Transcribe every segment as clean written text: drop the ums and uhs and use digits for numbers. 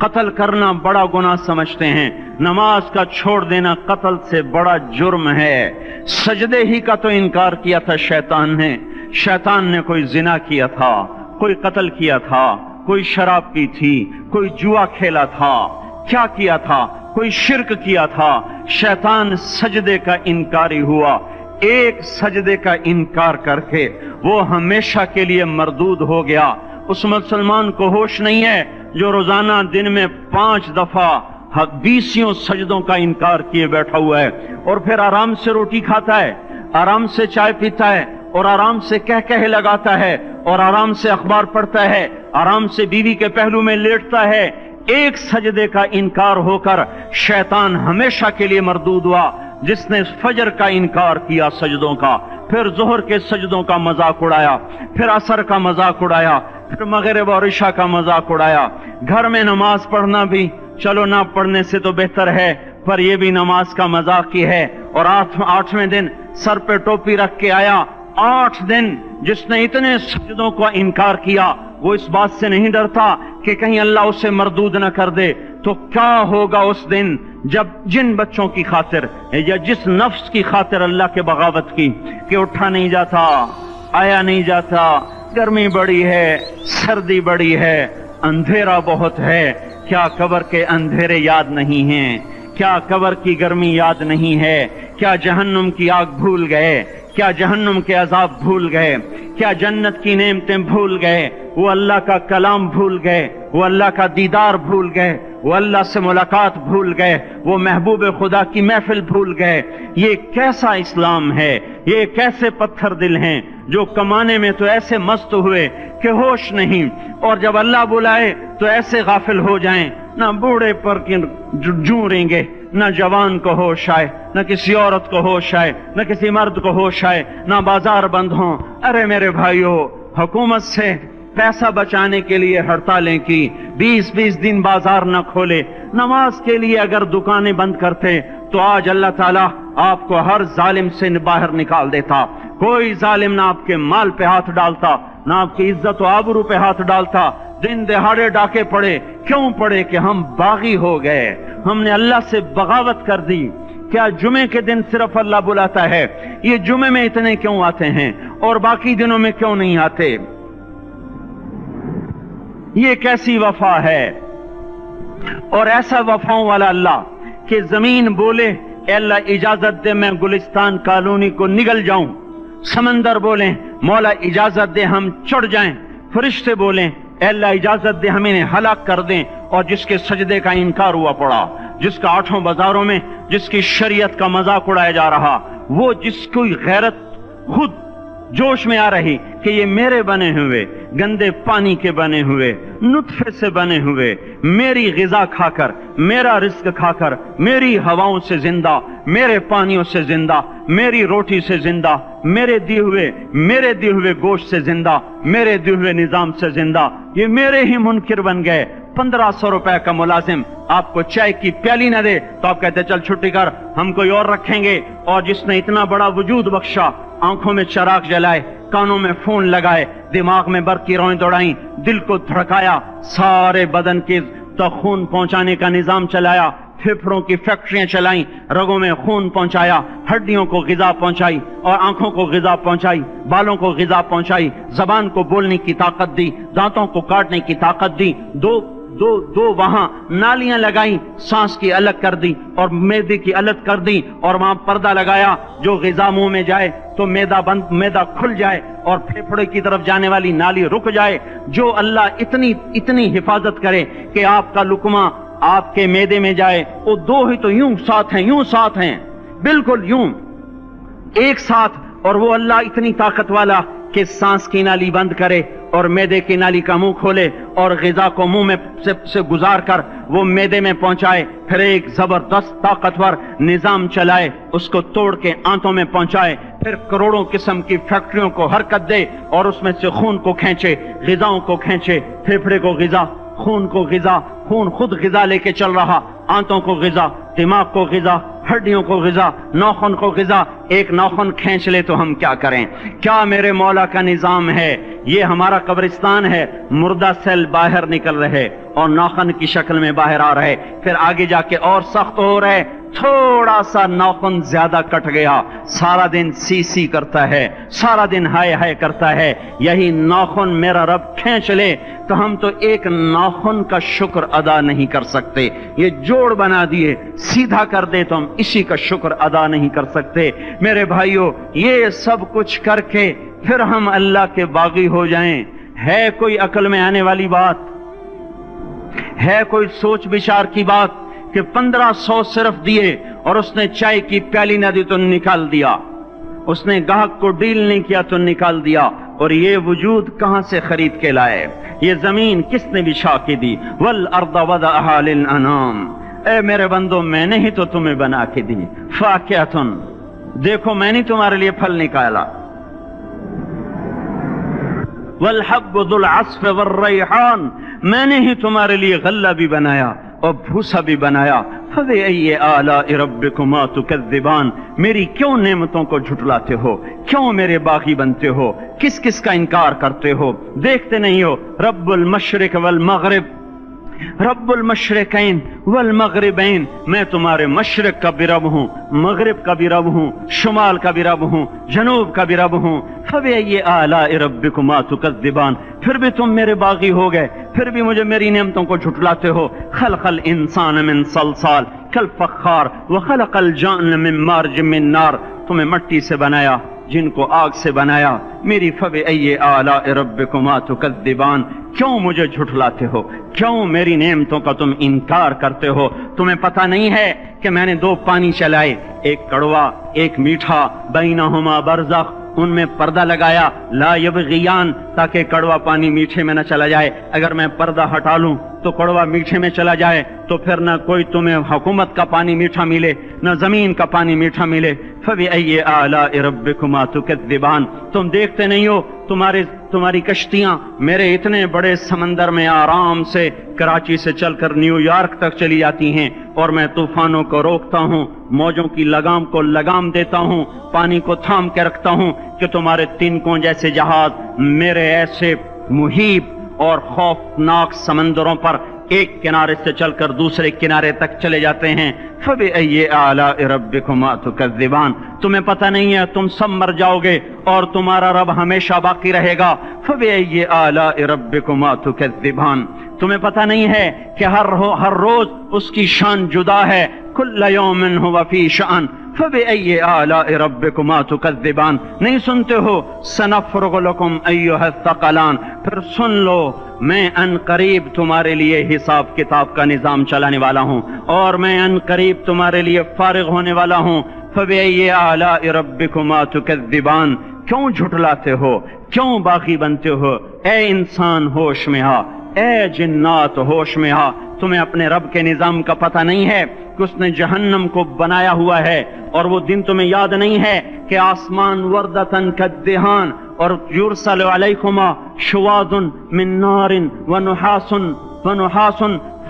قتل کرنا بڑا گناہ سمجھتے ہیں، نماز کا چھوڑ دینا قتل سے بڑا جرم ہے۔ سجدے ہی کا تو انکار کیا تھا شیطان نے کوئی زنا کیا تھا، کوئی قتل کیا تھا، کوئی شراب پی تھی، کوئی جوا کھیلا تھا، کیا کیا تھا؟ کوئی شرک کیا تھا۔ شیطان سجدے کا انکاری ہوا، ایک سجدے کا انکار کر کے وہ ہمیشہ کے لیے مردود ہو گیا۔ اس مسلمان کو ہوش نہیں ہے جو روزانہ دن میں 5 دفعہ 20 سجدوں کا انکار کیے بیٹھا ہوا ہے، اور پھر آرام سے روٹی کھاتا ہے، آرام سے چائے پیتا ہے، اور آرام سے کہہ لگاتا ہے، اور آرام سے اخبار پڑھتا ہے، آرام سے بیوی کے پہلو میں لیٹتا ہے۔ ایک سجدے کا انکار ہو کر شیطان ہمیشہ کے لیے مردود ہوا۔ جس نے فجر کا انکار کیا سجدوں کا، پھر ظہر کے سجدوں کا مذاق اڑایا، پھر عصر کا مذاق اڑایا، پھر مغرب اور عشاء کا مذاق اڑایا۔ گھر میں نماز پڑھنا بھی چلو نہ پڑھنے سے تو بہتر ہے، پر یہ بھی نماز کا مذاق ہی ہے۔ اور 8ویں دن سر پہ ٹوپی رکھ کے آیا۔ 8 دن جس نے اتنے سجدوں کا انکار کیا، وہ اس بات سے نہیں ڈرتا کہ کہیں اللہ اسے مردود نہ کر دے، تو کیا ہوگا اس دن جب جن بچوں کی خاطر یا جس نفس کی خاطر اللہ کے بغاوت کی کہ اٹھا نہیں جاتا، آیا نہیں جاتا، گرمی بڑی ہے، سردی بڑی ہے، اندھیرا بہت ہے، کیا قبر کے اندھیرے یاد نہیں ہیں؟ کیا قبر کی گرمی یاد نہیں ہے؟ کیا جہنم کی آگ بھول گئے؟ کیا جہنم کے عذاب بھول گئے؟ کیا جنت کی نعمتیں بھول گئے؟ وہ اللہ کا کلام بھول گئے، وہ اللہ کا دیدار بھول گئے، وہ اللہ سے ملاقات بھول گئے، وہ محبوب خدا کی محفل بھول گئے۔ یہ کیسا اسلام ہے؟ یہ کیسے پتھر دل ہیں جو کمانے میں تو ایسے مست ہوئے کہ ہوش نہیں، اور جب اللہ بلائے تو ایسے غافل ہو جائیں، نہ بوڑھے پر جوں رہیں گے، نہ جوان کو ہوش آئے، نہ کسی عورت کو ہوش آئے، نہ کسی مرد کو ہوش آئے، نہ بازار بند ہوں۔ ارے میرے بھائیو، حکومت سے پیسہ بچانے کے لیے ہڑتالیں کی، 20 دن بازار نہ کھولے، نماز کے لیے اگر دکانیں بند کرتے تو آج اللہ تعالیٰ آپ کو ہر ظالم سے باہر نکال دیتا۔ کوئی ظالم نہ آپ کے مال پہ ہاتھ ڈالتا، نہ آپ کی عزت و آبرو پہ ہاتھ ڈالتا۔ دن دہاڑے ڈاکے پڑے، کیوں پڑے؟ کہ ہم باغی ہو گئے، ہم نے اللہ سے بغاوت کر دی۔ کیا جمعے کے دن صرف اللہ بلاتا ہے؟ یہ جمعے میں اتنے کیوں آتے ہیں اور باقی دنوں میں کیوں نہیں آتے؟ یہ کیسی وفا ہے؟ اور ایسا وفاؤں والا اللہ کہ زمین بولے اے اللہ اجازت دے میں گلستان کالونی کو نگل جاؤں، سمندر بولیں مولا اجازت دے ہم چڑھ جائیں، فرشتے بولیں اے اللہ اجازت دے ہم انہیں ہلاک کر دیں۔ اور جس کے سجدے کا انکار ہوا پڑا، جس کا 8 بازاروں میں جس کی شریعت کا مذاق اڑایا جا رہا، وہ جس کو غیرت خود جوش میں آ رہی کہ یہ میرے بنے ہوئے گندے پانی کے بنے ہوئے نطفے سے بنے ہوئے میری غذا کھا کر، میرا رزق کھا کر، میری ہواؤں سے زندہ، میرے پانیوں سے زندہ، میری روٹی سے زندہ، میرے دیے ہوئے گوشت سے زندہ، میرے دیے ہوئے نظام سے زندہ، یہ میرے ہی منکر بن گئے۔ 1500 روپے کا ملازم آپ کو چائے کی پیالی نہ دے تو آپ کہتے چل چھٹی کر، ہم کوئی اور رکھیں گے۔ اور جس نے اتنا بڑا وجود بخشا، آنکھوں میں چراغ جلائے، کانوں میں فون لگائے، دماغ میں برق کی روئیں دوڑائیں، دل کو دھڑکایا، سارے بدن کے تک خون پہنچانے کا نظام چلایا، پھیپھڑوں کی فیکٹریاں چلائیں، رگوں میں خون پہنچایا، ہڈیوں کو غذا پہنچائی اور آنکھوں کو غذا پہنچائی، بالوں کو غذا پہنچائی، زبان کو بولنے کی طاقت دی، دانتوں کو کاٹنے کی طاقت دی، دو وہاں نالیاں لگائیں، سانس کی الگ کر دی اور معدے کی الگ کر دی، اور وہاں پردہ لگایا، جو غذا منہ میں جائے تو معدہ کھل جائے اور پھیپھڑے کی طرف جانے والی نالی رک جائے۔ جو اللہ اتنی حفاظت کرے کہ آپ کا لقمہ آپ کے معدے میں جائے، وہ دو ہی تو یوں ساتھ ہیں بالکل یوں ایک ساتھ، اور وہ اللہ اتنی طاقت والا کہ سانس کی نالی بند کرے اور معدے کی نالی کا منہ کھولے اور غذا کو منہ میں سے گزار کر وہ معدے میں پہنچائے، پھر ایک زبردست طاقتور نظام چلائے، اس کو توڑ کے آنتوں میں پہنچائے، پھر کروڑوں قسم کی فیکٹریوں کو حرکت دے اور اس میں سے خون کو کھینچے، غذاؤں کو کھینچے، پھیپھڑے کو غذا، خون کو غذا، خون خود غذا لے کے چل رہا، آنتوں کو غذا، دماغ کو غذا، ہڈیوں کو غذا، ناخن کو غذا۔ ایک ناخن کھینچ لے تو ہم کیا کریں؟ کیا میرے مولا کا نظام ہے؟ یہ ہمارا قبرستان ہے، مردہ سیل باہر نکل رہے اور ناخن کی شکل میں باہر آ رہے، پھر آگے جا کے اور سخت ہو رہے، تھوڑا سا ناخن زیادہ کٹ گیا، سارا دن سی سی کرتا ہے، سارا دن ہائے ہائے کرتا ہے، یہی ناخن میرا رب کھینچ لے تو ہم تو ایک ناخن کا شکر ادا نہیں کر سکتے، یہ جوڑ بنا دیے سیدھا کر دے تو ہم اسی کا شکر ادا نہیں کر سکتے۔ میرے بھائیو، یہ سب کچھ کر کے پھر ہم اللہ کے باغی ہو جائیں، ہے کوئی عقل میں آنے والی بات؟ ہے کوئی سوچ بچار کی بات کہ 1500 صرف دیے اور اس نے چائے کی پیالی نہ دی تو نکال دیا، اس نے گاہک کو ڈیل نہیں کیا تو نکال دیا، اور یہ وجود کہاں سے خرید کے لائے؟ یہ زمین کس نے بچھا کے دی؟ وَالْأَرْضَ وَضَعَهَا لِلْأَنَامِ، اے میرے بندو میں نے ہی تو تمہیں بنا کے دی، فَاكِهَةٌ، دیکھو میں نے تمہارے لیے پھل نکالا، وَالْحَبُّ ذُو الْعَصْفِ وَالرَّيْحَانِ، میں نے ہی تمہارے لیے غلہ بھی بنایا اور بھوسا بھی بنایا، فَبِأَيِّ آلَاءِ رَبِّكُمَا تُكَذِّبَانِ، میری کیوں نعمتوں کو جھٹلاتے ہو؟ کیوں میرے باغی بنتے ہو؟ کس کس کا انکار کرتے ہو؟ دیکھتے نہیں ہو رب المشرق والمغرب، رب المشرقین والمغربین، میں تمہارے مشرق کا بھی رب ہوں، مغرب کا بھی رب ہوں، شمال کا بھی رب ہوں، جنوب کا بھی رب ہوں۔ فَبِأَيِّ آلَاءِ رَبِّكُمَا تُكَذِّبَانِ، پھر بھی تم میرے باغی ہو گئے، پھر بھی مجھے میری نعمتوں کو جھٹلاتے ہو۔ خلق الانسان من صلصال کالفخار وخلق الجان من مارج من نار، تمہیں مٹی سے بنایا، جن کو آگ سے بنایا۔ میری فَبِأَيِّ آلَاءِ رَبِّكُمَا تُكَذِّبَانِ، کیوں مجھے جھٹلاتے ہو؟ کیوں میری نعمتوں کا تم انکار کرتے ہو؟ تمہیں پتہ نہیں ہے کہ میں نے دو پانی چلائے، ایک کڑوا ایک میٹھا، بینہما برزخ، ان میں پردہ لگایا، لا یبغیان، تاکہ کڑوا پانی میٹھے میں نہ چلا جائے۔ اگر میں پردہ ہٹا لوں تو کڑوا میٹھے میں چلا جائے تو پھر نہ کوئی تمہیں حکومت کا پانی میٹھا ملے، نہ زمین کا پانی میٹھا ملے۔ فَبِأَيِّ آلَاءِ رَبِّكُمَا تُكَذِّبَانِ، تم دیکھتے نہیں ہو تمہاری کشتیاں میرے اتنے بڑے سمندر میں آرام سے کراچی سے چل کر نیو یارک تک چلی جاتی ہیں، اور میں طوفانوں کو روکتا ہوں، موجوں کی لگام کو لگام دیتا ہوں، پانی کو تھام کے رکھتا ہوں کہ تمہارے تنکوں جیسے جہاز میرے ایسے محیط اور خوفناک سمندروں پر ایک کنارے سے چل کر دوسرے کنارے تک چلے جاتے ہیں۔ فَبِأَيِّ آلَاءِ رَبِّكُمَا تُكَذِّبَانِ، تمہیں پتہ نہیں ہے تم سب مر جاؤ گے اور تمہارا رب ہمیشہ باقی رہے گا۔ فَبِأَيِّ آلَاءِ رَبِّكُمَا تُكَذِّبَانِ، تمہیں پتہ نہیں ہے کہ ہر روز اس کی شان جدا ہے، كُلَّ يَوْمٍ هُوَ فِي شَأْنٍ فَبِأَيِّ آلَاءِ رَبِّكُمَا تُكَذِّبَانِ، نہیں سنتے ہو سَنَفْرُغُ لَكُمْ أَيُّهَا الثَّقَلَانِ، پھر سن لو میں ان قریب تمہارے لیے حساب کتاب کا نظام چلانے والا ہوں، اور میں ان قریب تمہارے لیے فارغ ہونے والا ہوں۔ فَبِأَيِّ آلَاءِ رَبِّكُمَا تُكَذِّبَانِ، کیوں جھٹلاتے ہو؟ کیوں باغی بنتے ہو؟ اے انسان ہوش میں آ، اے جنات ہوش میں آ، تمہیں اپنے رب کے نظام کا پتہ نہیں ہے کہ اس نے جہنم کو بنایا ہوا ہے، اور وہ دن تمہیں یاد نہیں ہے کہ آسمان وردتن کالدہان، اور یرسل علیکما شواظ من نار ونحاس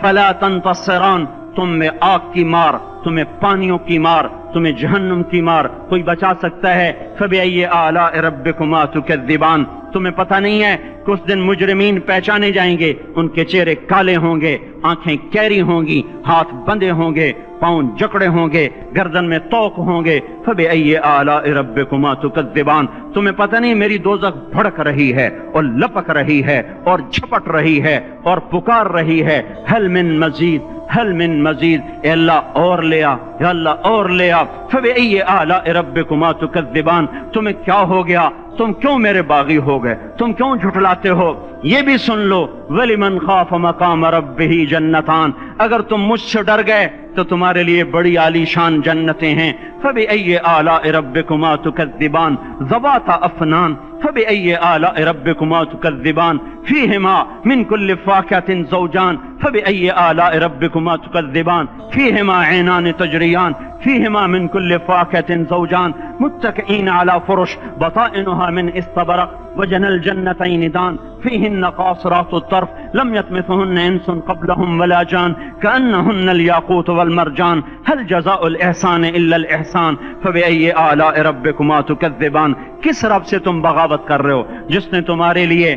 فلا تنتصران، تم میں آگ کی مار، تمہیں پانیوں کی مار، تمہیں جہنم کی مار کوئی بچا سکتا ہے؟ فَبِأَيِّ آلَاءِ رَبِّكُمَا تُكَذِّبَانِ، تمہیں پتہ نہیں ہے کہ اس دن مجرمین پہچانے جائیں گے، ان کے چہرے کالے ہوں گے، آنکھیں کیری ہوں گی، ہاتھ بندے ہوں گے، پاؤں جکڑے ہوں گے، گردن میں توق ہوں گے۔ فَبِأَيِّ آلَاءِ رَبِّكُمَا تُكَذِّبَانِ، تمہیں پتہ نہیں میری دوزخ بھڑک رہی ہے اور لپک رہی ہے اور جھپٹ رہی ہے اور پکار رہی ہے، هل من مزید، هل من مزید، اے اللہ اور لے آ، یا اللہ اور لے آ۔ فَبِأَيِّ آلَاءِ رَبِّكُمَا تُكَذِّبَانِ، تمہیں کیا ہو گیا؟ تم کیوں میرے باغی ہو گئے؟ تم کیوں جھٹلاتے ہو؟ یہ بھی سن لو وَلِمَنْ خَافَ مَقَامَ رَبِّهِ جَنَّتَانِ، اگر تم مجھ سے ڈر گئے تو تمہارے لیے بڑی عالی شان جنتیں ہیں۔ فَبِأَيِّ آلَاءِ رَبِّكُمَا تُكَذِّبَانِ ذَوَاتَا أَفْنَانٍ فَبِأَيِّ آلَاءِ رَبِّكُمَا تُكَذِّبَانِ فِيهِمَا مِنْ كُلِّ فَاكِهَةٍ زَوْجَانِ فَبِأَيِّ آلَاءِ رَبِّكُمَا تُكَذِّبَانِ فِيهِمَا عَيْنَانِ تَجْرِيَانِ فِيهِمَا مِنْ كُلِّ فَاكِهَةٍ زَوْجَانِ مُتَّكِئِينَ عَلَى فُرُشٍ بَطَائِنُهَا مِنْ إِسْتَبْرَقٍ وَجَنَى الْجَنَّتَيْنِ دَانٍ فِيهِنَّ قَاصِرَاتُ الطَّرْفِ لَمْ يَطْمِثْهُنَّ إِنسٌ قَبْلَهُمْ وَلَا جَانٌ كَأَنَّهُنَّ الْيَاقُوتُ وَالْمَرْجَانُ هَلْ جَزَاءُ الْإِحْسَانِ إِلَّا الْإِحْسَانُ فَبِأَيِّ آلَاءِ رَبِّكُمَا تُكَذِّبَانِ، کس رب سے تم بغاوت کر رہے ہو جس نے تمہارے لیے